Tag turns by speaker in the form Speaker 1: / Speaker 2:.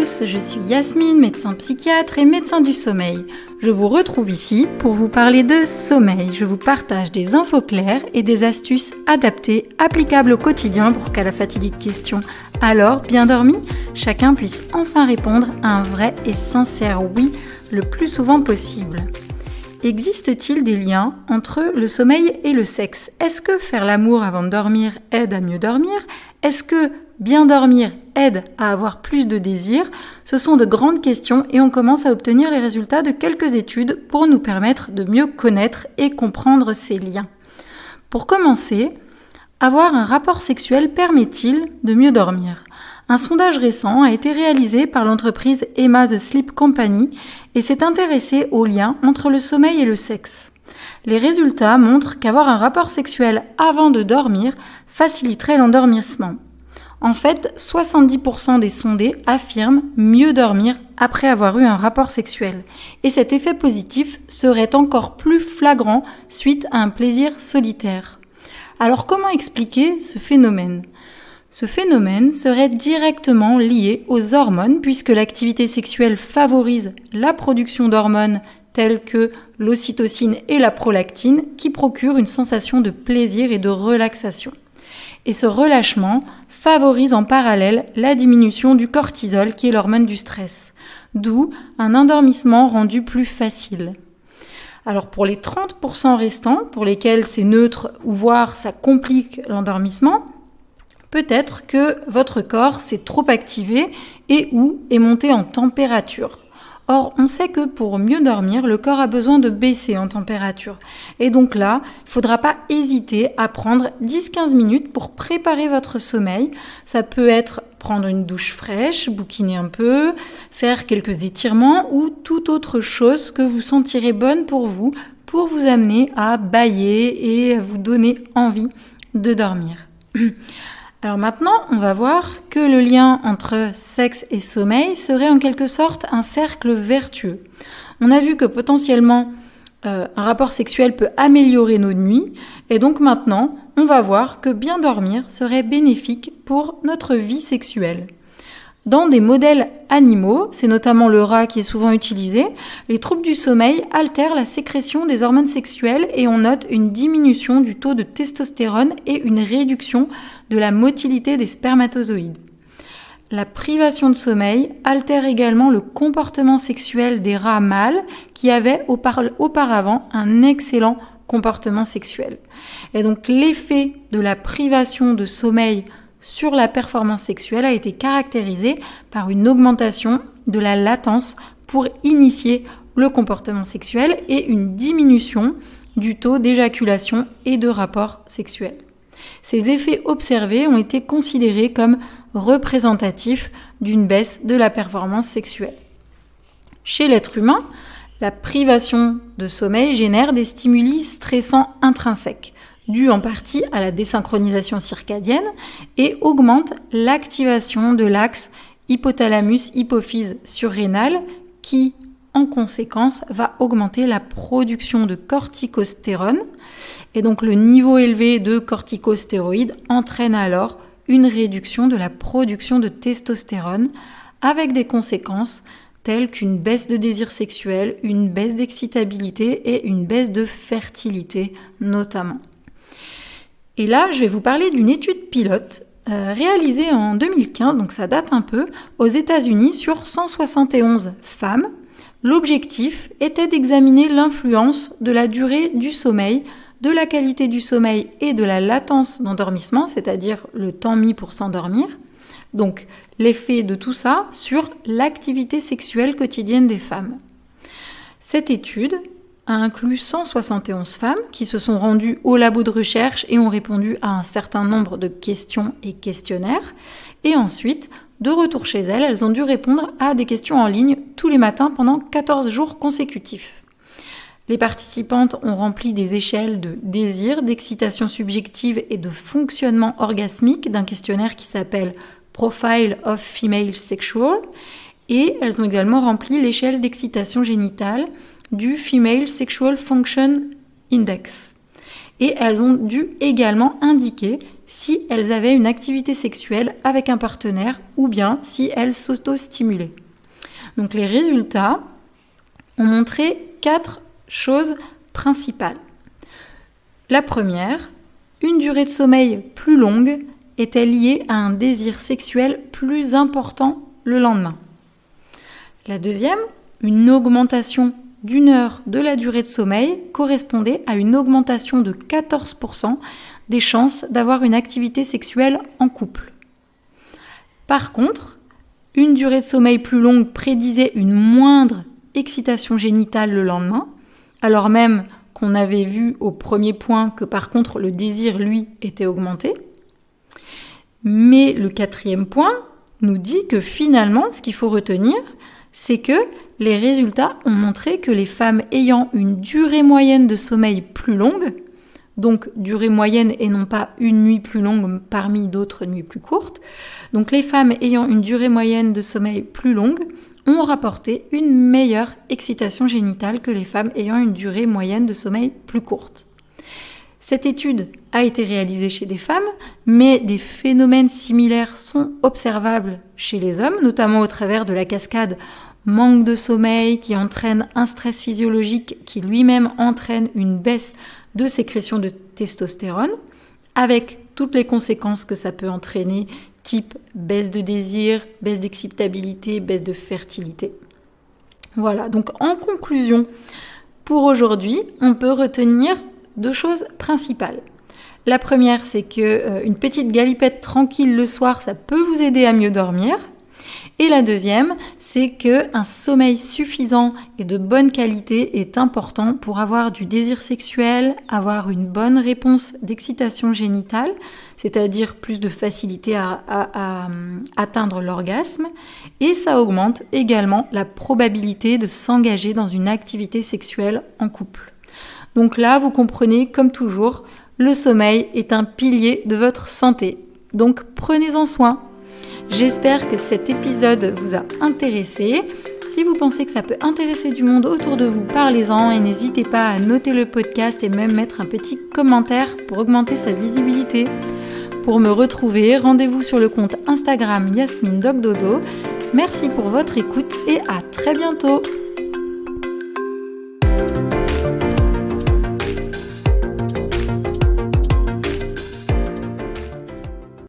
Speaker 1: tous, je suis Yasmine, médecin psychiatre et médecin du sommeil. Je vous retrouve ici pour vous parler de sommeil. Je vous partage des infos claires et des astuces adaptées, applicables au quotidien pour qu'à la fatidique question « Alors, bien dormi ?», chacun puisse enfin répondre à un vrai et sincère oui le plus souvent possible. Existe-t-il des liens entre le sommeil et le sexe ? Est-ce que faire l'amour avant de dormir aide à mieux dormir ? Est-ce que bien dormir aide à avoir plus de désir ? Ce sont de grandes questions et on commence à obtenir les résultats de quelques études pour nous permettre de mieux connaître et comprendre ces liens. Pour commencer, avoir un rapport sexuel permet-il de mieux dormir ? Un sondage récent a été réalisé par l'entreprise Emma The Sleep Company et s'est intéressé aux liens entre le sommeil et le sexe. Les résultats montrent qu'avoir un rapport sexuel avant de dormir faciliterait l'endormissement. En fait, 70% des sondés affirment mieux dormir après avoir eu un rapport sexuel. Et cet effet positif serait encore plus flagrant suite à un plaisir solitaire. Alors comment expliquer ce phénomène ? Ce phénomène serait directement lié aux hormones puisque l'activité sexuelle favorise la production d'hormones telles que l'ocytocine et la prolactine qui procurent une sensation de plaisir et de relaxation. Et ce relâchement favorise en parallèle la diminution du cortisol qui est l'hormone du stress, d'où un endormissement rendu plus facile. Alors pour les 30% restants pour lesquels c'est neutre ou voire ça complique l'endormissement, peut-être que votre corps s'est trop activé et ou est monté en température. Or, on sait que pour mieux dormir, le corps a besoin de baisser en température. Et donc là, il ne faudra pas hésiter à prendre 10-15 minutes pour préparer votre sommeil. Ça peut être prendre une douche fraîche, bouquiner un peu, faire quelques étirements ou toute autre chose que vous sentirez bonne pour vous amener à bâiller et vous donner envie de dormir. Alors maintenant, on va voir que le lien entre sexe et sommeil serait en quelque sorte un cercle vertueux. On a vu que potentiellement, un rapport sexuel peut améliorer nos nuits, et donc maintenant, on va voir que bien dormir serait bénéfique pour notre vie sexuelle. Dans des modèles animaux, c'est notamment le rat qui est souvent utilisé, les troubles du sommeil altèrent la sécrétion des hormones sexuelles et on note une diminution du taux de testostérone et une réduction de la motilité des spermatozoïdes. La privation de sommeil altère également le comportement sexuel des rats mâles qui avaient auparavant un excellent comportement sexuel. Et donc l'effet de la privation de sommeil sur la performance sexuelle a été caractérisé par une augmentation de la latence pour initier le comportement sexuel et une diminution du taux d'éjaculation et de rapport sexuel. Ces effets observés ont été considérés comme représentatifs d'une baisse de la performance sexuelle. Chez l'être humain, la privation de sommeil génère des stimuli stressants intrinsèques, dû en partie à la désynchronisation circadienne et augmente l'activation de l'axe hypothalamus-hypophyse-surrénal qui, en conséquence, va augmenter la production de corticostérone. Et donc le niveau élevé de corticostéroïdes entraîne alors une réduction de la production de testostérone avec des conséquences telles qu'une baisse de désir sexuel, une baisse d'excitabilité et une baisse de fertilité notamment. Et là, je vais vous parler d'une étude pilote réalisée en 2015, donc ça date un peu, aux États-Unis sur 171 femmes. L'objectif était d'examiner l'influence de la durée du sommeil, de la qualité du sommeil et de la latence d'endormissement, c'est-à-dire le temps mis pour s'endormir. Donc l'effet de tout ça sur l'activité sexuelle quotidienne des femmes. Cette étude a inclus 171 femmes qui se sont rendues au labo de recherche et ont répondu à un certain nombre de questions et questionnaires. Et ensuite, de retour chez elles, elles ont dû répondre à des questions en ligne tous les matins pendant 14 jours consécutifs. Les participantes ont rempli des échelles de désir, d'excitation subjective et de fonctionnement orgasmique d'un questionnaire qui s'appelle Profile of Female Sexual. Et elles ont également rempli l'échelle d'excitation génitale du Female Sexual Function Index. Et elles ont dû également indiquer si elles avaient une activité sexuelle avec un partenaire ou bien si elles s'auto-stimulaient. Donc les résultats ont montré 4 choses principales. La première, une durée de sommeil plus longue était liée à un désir sexuel plus important le lendemain. La deuxième, une augmentation d'1 heure de la durée de sommeil correspondait à une augmentation de 14% des chances d'avoir une activité sexuelle en couple. Par contre, une durée de sommeil plus longue prédisait une moindre excitation génitale le lendemain, alors même qu'on avait vu au premier point que par contre le désir, lui, était augmenté. Mais le 4e point nous dit que finalement, ce qu'il faut retenir, c'est que les résultats ont montré que les femmes ayant une durée moyenne de sommeil plus longue, donc durée moyenne et non pas une nuit plus longue parmi d'autres nuits plus courtes, donc les femmes ayant une durée moyenne de sommeil plus longue ont rapporté une meilleure excitation génitale que les femmes ayant une durée moyenne de sommeil plus courte. Cette étude a été réalisée chez des femmes, mais des phénomènes similaires sont observables chez les hommes, notamment au travers de la cascade manque de sommeil qui entraîne un stress physiologique qui lui-même entraîne une baisse de sécrétion de testostérone, avec toutes les conséquences que ça peut entraîner, type baisse de désir, baisse d'excitabilité, baisse de fertilité. Voilà, donc en conclusion, pour aujourd'hui, on peut retenir 2 choses principales. La première, c'est que une petite galipette tranquille le soir, ça peut vous aider à mieux dormir. Et la deuxième, c'est qu'un sommeil suffisant et de bonne qualité est important pour avoir du désir sexuel, avoir une bonne réponse d'excitation génitale, c'est-à-dire plus de facilité à atteindre l'orgasme, et ça augmente également la probabilité de s'engager dans une activité sexuelle en couple. Donc là, vous comprenez, comme toujours, le sommeil est un pilier de votre santé. Donc prenez-en soin. J'espère que cet épisode vous a intéressé. Si vous pensez que ça peut intéresser du monde autour de vous, parlez-en et n'hésitez pas à noter le podcast et même mettre un petit commentaire pour augmenter sa visibilité. Pour me retrouver, rendez-vous sur le compte Instagram Yasmine Dogdodo. Merci pour votre écoute et à très bientôt.